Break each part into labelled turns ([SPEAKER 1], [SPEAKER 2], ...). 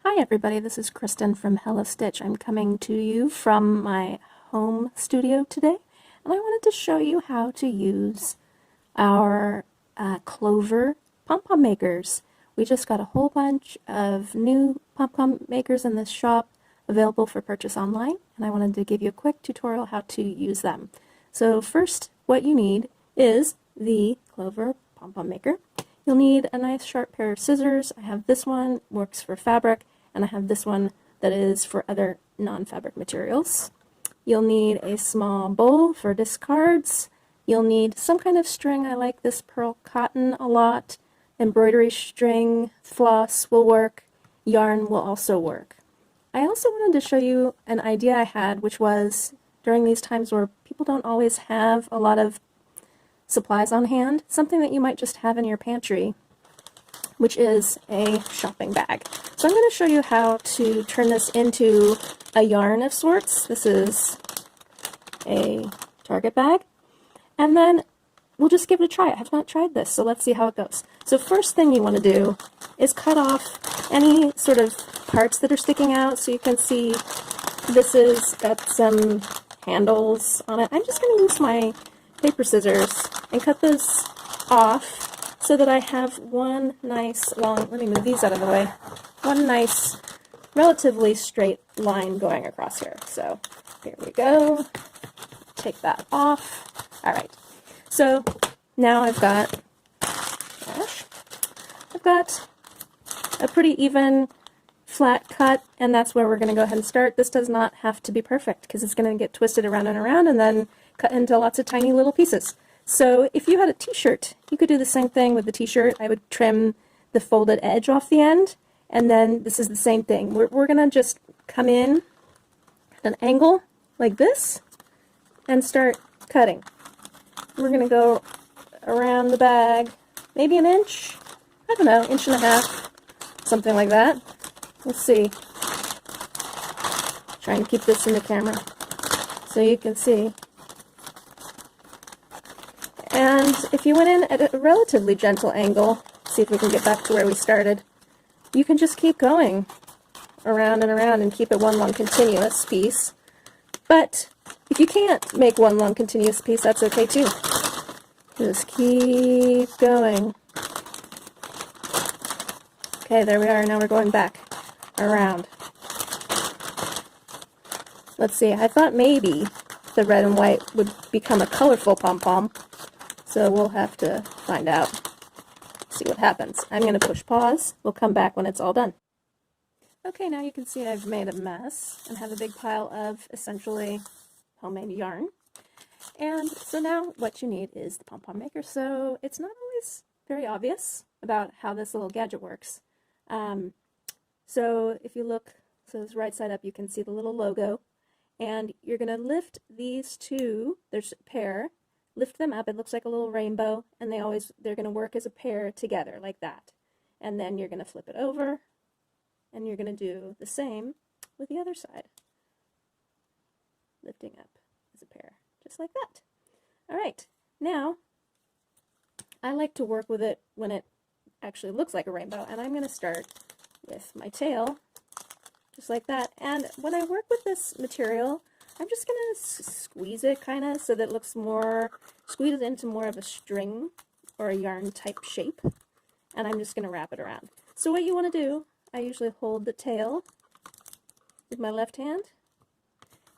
[SPEAKER 1] Hi everybody, this is Kristen from Hello Stitch. I'm coming to you from my home studio today, and I wanted to show you how to use our Clover Pom Pom Makers. We just got a whole bunch of new Pom Pom Makers in this shop available for purchase online, and I wanted to give you a quick tutorial how to use them. So first, what you need is the Clover Pom Pom Maker. You'll need a nice sharp pair of scissors. I have this one, works for fabric, and I have this one that is for other non-fabric materials. You'll need a small bowl for discards. You'll need some kind of string. I like this pearl cotton a lot. Embroidery string, floss will work. Yarn will also work. I also wanted to show you an idea I had, which was during these times where people don't always have a lot of supplies on hand, something that you might just have in your pantry, which is a shopping bag. So I'm going to show you how to turn this into a yarn of sorts. This is a Target bag, and then we'll just give it a try. I have not tried this, so let's see how it goes. So first thing you want to do is cut off any sort of parts that are sticking out. So you can see this is got some handles on it. I'm just going to use my paper scissors and cut this off so that I have one nice long, let me move these out of the way, one nice relatively straight line going across here. So here we go, take that off. All right, so now I've got a pretty even flat cut, and that's where we're going to go ahead and start. This does not have to be perfect because it's going to get twisted around and around and then cut into lots of tiny little pieces. So if you had a t-shirt, you could do the same thing with the t-shirt. I would trim the folded edge off the end, and then this is the same thing. We're going to just come in at an angle like this and start cutting. We're going to go around the bag maybe an inch, I don't know, inch and a half, something like that. Let's see. Trying to keep this in the camera so you can see. And if you went in at a relatively gentle angle, see if we can get back to where we started, you can just keep going around and around and keep it one long continuous piece. But if you can't make one long continuous piece, that's okay too. Just keep going. Okay, there we are. Now we're going back around. Let's see, I thought maybe the red and white would become a colorful pom-pom. So we'll have to find out, see what happens. I'm going to push pause. We'll come back when it's all done. Okay, now you can see I've made a mess and have a big pile of essentially homemade yarn. And so now what you need is the Pom Pom Maker. So it's not always very obvious about how this little gadget works. So if you look, so it's right side up, you can see the little logo. And you're going to lift these two, there's a pair, lift them up, it looks like a little rainbow, and they're going to work as a pair together like that. And then you're going to flip it over, and you're going to do the same with the other side. Lifting up as a pair, just like that. All right, now I like to work with it when it actually looks like a rainbow, and I'm going to start with my tail, just like that. And when I work with this material, I'm just going to squeeze it kind of so that it looks more, squeeze it into more of a string or a yarn type shape. And I'm just going to wrap it around. So what you want to do, I usually hold the tail with my left hand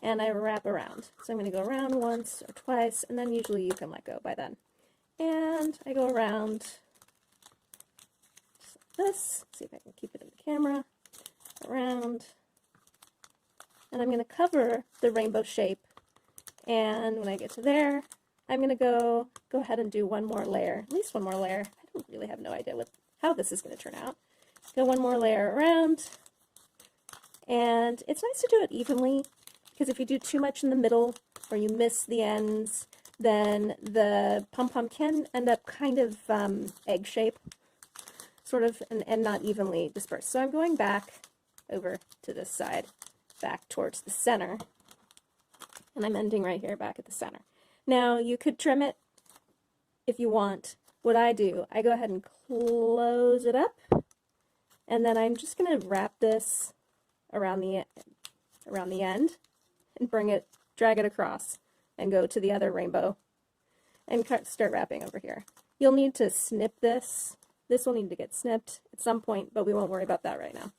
[SPEAKER 1] and I wrap around. So I'm going to go around once or twice, and then usually you can let go by then. And I go around just like this. See if I can keep it in the camera. Around. And I'm going to cover the rainbow shape, and when I get to there, I'm going to go ahead and do one more layer, at least one more layer. I don't really have no idea how this is going to turn out. Go one more layer around, and it's nice to do it evenly, because if you do too much in the middle or you miss the ends, then the pom-pom can end up kind of egg shape, sort of, and not evenly dispersed. So I'm going back over to this side, back towards the center, and I'm ending right here back at the center. Now you could trim it if you want. What I do, I go ahead and close it up And then I'm just going to wrap this around the end and drag it across and go to the other rainbow and start wrapping over here. You'll need to snip this. This will need to get snipped at some point, but we won't worry about that right now.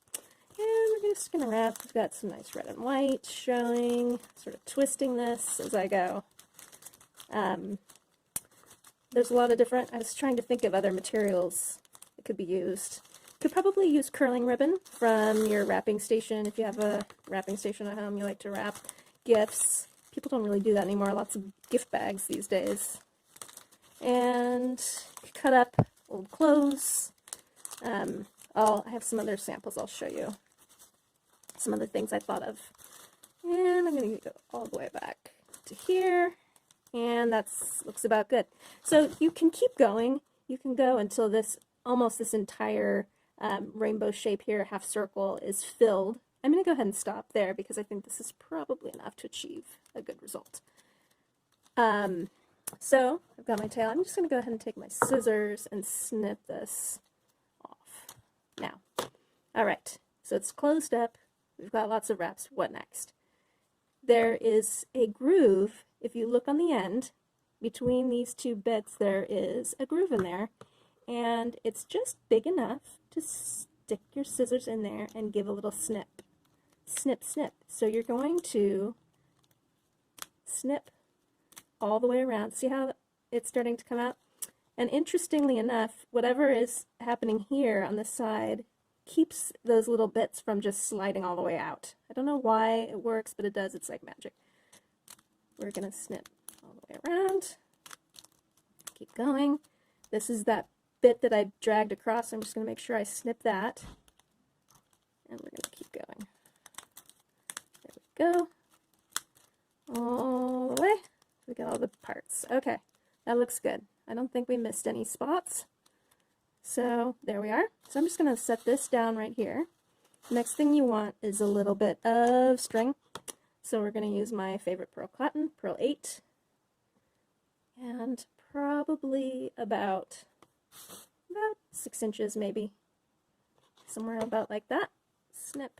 [SPEAKER 1] And we're just going to wrap. We've got some nice red and white showing, sort of twisting this as I go. There's a lot of different, I was trying to think of other materials that could be used. You could probably use curling ribbon from your wrapping station. If you have a wrapping station at home, you like to wrap gifts. People don't really do that anymore. Lots of gift bags these days. And cut up old clothes. I have some other samples I'll show you. Some other things I thought of. And I'm going to go all the way back to here. And that looks about good. So you can keep going. You can go until almost this entire rainbow shape here, half circle, is filled. I'm going to go ahead and stop there because I think this is probably enough to achieve a good result. So I've got my tail. I'm just going to go ahead and take my scissors and snip this off. Now, all right, so it's closed up. We've got lots of wraps. What next? There is a groove. If you look on the end, between these two bits, there is a groove in there, and it's just big enough to stick your scissors in there and give a little snip. Snip, snip. So you're going to snip all the way around. See how it's starting to come out? And interestingly enough, whatever is happening here on the side keeps those little bits from just sliding all the way out. I don't know why it works, but it does. It's like magic. We're going to snip all the way around. Keep going. This is that bit that I dragged across. I'm just going to make sure I snip that. And we're going to keep going. There we go. All the way. We got all the parts. Okay, that looks good. I don't think we missed any spots. So there we are. So I'm just going to set this down right here. Next thing you want is a little bit of string. So we're going to use my favorite pearl cotton, Pearl 8. And probably about 6 inches maybe. Somewhere about like that. Snip.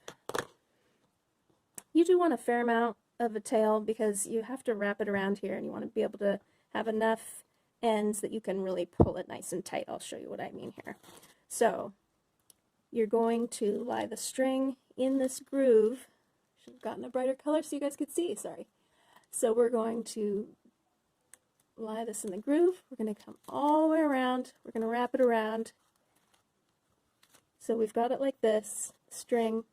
[SPEAKER 1] You do want a fair amount of a tail because you have to wrap it around here and you want to be able to have enough ends that you can really pull it nice and tight. I'll show you what I mean here. So you're going to lie the string in this groove. Should have gotten a brighter color so you guys could see, sorry. So we're going to lie this in the groove. We're going to come all the way around. We're going to wrap it around. So we've got it like this. The string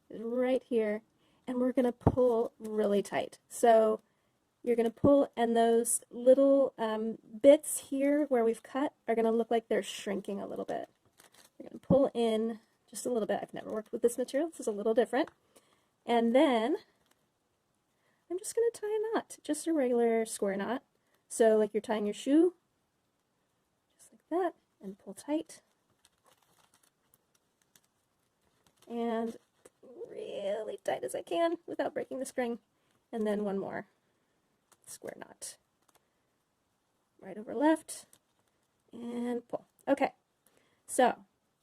[SPEAKER 1] is right here. And we're going to pull really tight. So you're going to pull, and those little bits here where we've cut are going to look like they're shrinking a little bit. We're going to pull in just a little bit. I've never worked with this material. This is a little different. And then I'm just going to tie a knot, just a regular square knot. So like you're tying your shoe, just like that, and pull tight. And really tight as I can without breaking the string, and then one more square knot right over left and pull. Okay, so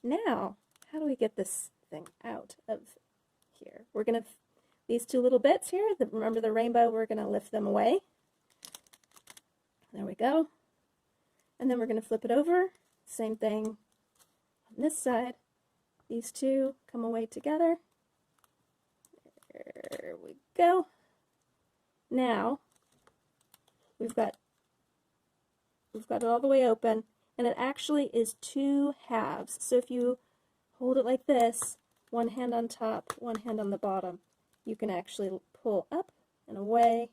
[SPEAKER 1] now how do we get this thing out of here? We're gonna, these two little bits here, remember the rainbow, we're gonna lift them away. There we go. And then we're gonna flip it over, same thing on this side. These two come away together. There we go. Now we've got it all the way open, and it actually is 2 halves. So if you hold it like this, one hand on top, one hand on the bottom, you can actually pull up and away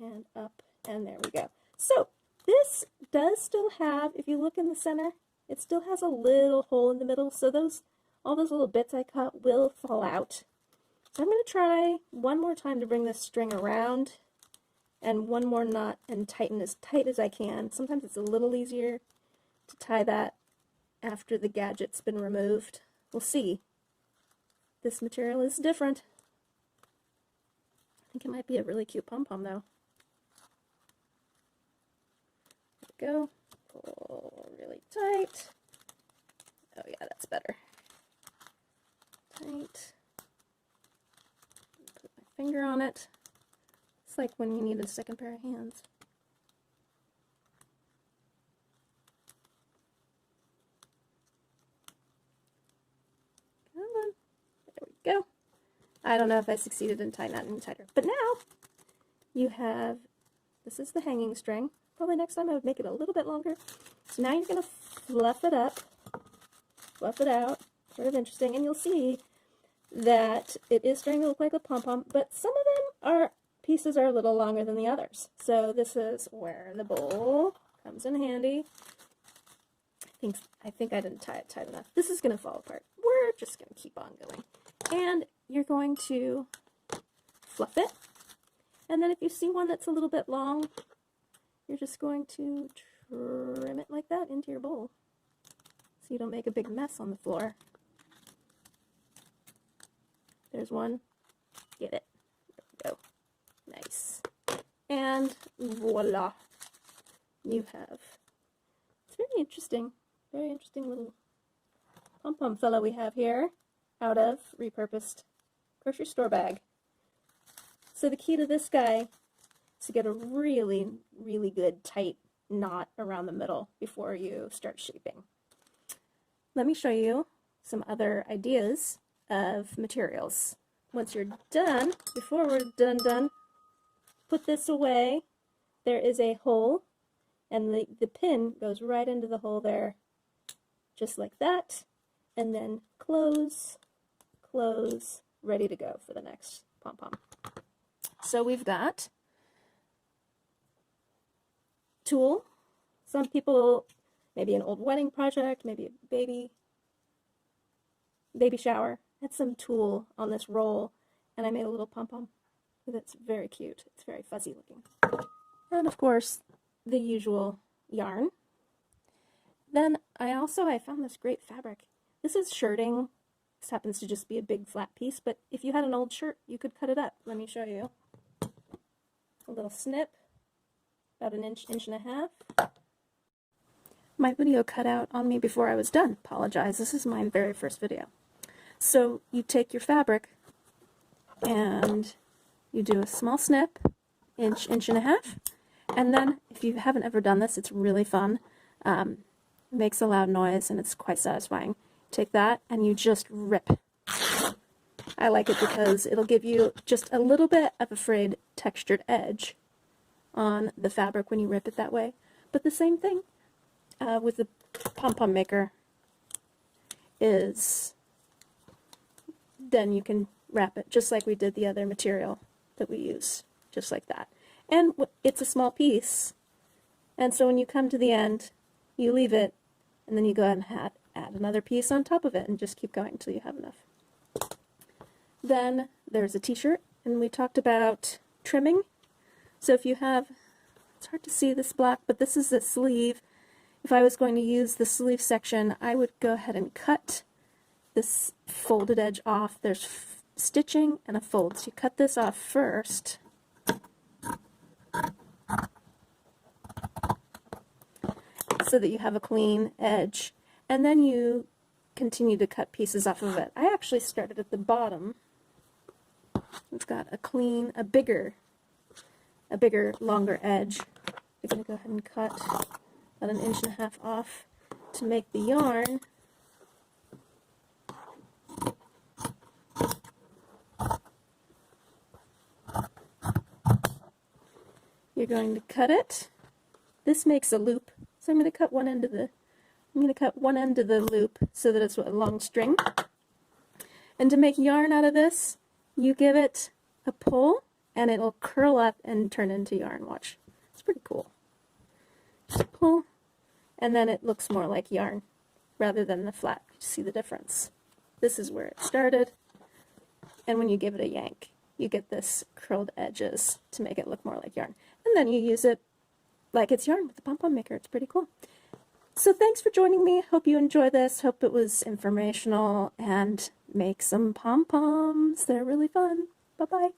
[SPEAKER 1] and up, and there we go. So this does still have, if you look in the center, it still has a little hole in the middle, so all those little bits I cut will fall out. So I'm going to try one more time to bring this string around, and one more knot, and tighten as tight as I can. Sometimes it's a little easier to tie that after the gadget's been removed. We'll see. This material is different. I think it might be a really cute pom-pom though. There we go. Pull really tight. Oh yeah, that's better. tight. Put my finger on it. It's like when you need a second pair of hands. Come on. There we go. I don't know if I succeeded in tying that any tighter. But now you have, this is the hanging string. Probably next time I would make it a little bit longer. So now you're going to fluff it up, fluff it out, sort of interesting, and you'll see that it is starting to look like a pom-pom, but some of them pieces are a little longer than the others. So this is where the bowl comes in handy. I think I didn't tie it tight enough. This is going to fall apart. We're just going to keep on going. And you're going to fluff it. And then if you see one that's a little bit long, you're just going to trim it like that into your bowl so you don't make a big mess on the floor. There's one. Get it. There we go. Nice. And voila. You have, it's very interesting little pom-pom fellow we have here out of repurposed grocery store bag. So the key to this guy is to get a really, really good tight knot around the middle before you start shaping. Let me show you some other ideas of materials. Once you're done, before we're done, put this away. There is a hole, and the pin goes right into the hole there, just like that, and then close, ready to go for the next pom-pom. So we've got tulle. Some people, maybe an old wedding project, maybe a baby shower, had some tulle on this roll, and I made a little pom-pom that's very cute. It's very fuzzy looking. And of course, the usual yarn. Then I found this great fabric. This is shirting. This happens to just be a big flat piece, but if you had an old shirt, you could cut it up. Let me show you. A little snip, about an inch and a half. My video cut out on me before I was done. Apologize, this is my very first video. So you take your fabric and you do a small snip, inch and a half, and then if you haven't ever done this, it's really fun. It makes a loud noise and it's quite satisfying. Take that and you just rip. I like it because it'll give you just a little bit of a frayed textured edge on the fabric when you rip it that way. But the same thing with the Pom Pom Maker is then you can wrap it just like we did the other material that we use, just like that. And it's a small piece, and so when you come to the end, you leave it, and then you go ahead and add another piece on top of it and just keep going until you have enough. Then there's a t-shirt, and we talked about trimming. So if you have, it's hard to see this black, but this is the sleeve. If I was going to use the sleeve section, I would go ahead and cut this folded edge off. There's stitching and a fold. So you cut this off first. So that you have a clean edge. And then you continue to cut pieces off of it. I actually started at the bottom. We've got a bigger, longer edge. You're going to go ahead and cut about an inch and a half off to make the yarn. You're going to cut it. This makes a loop, so I'm going to cut one end of the loop so that it's a long string. And to make yarn out of this, you give it a pull, and it'll curl up and turn into yarn. Watch. It's pretty cool. Just pull, and then it looks more like yarn rather than the flat. You see the difference? This is where it started, and when you give it a yank, you get this curled edges to make it look more like yarn. And then you use it like it's yarn with the Pom Pom Maker. It's pretty cool. So thanks for joining me. Hope you enjoy this. Hope it was informational, and make some pom-poms. They're really fun. Bye-bye.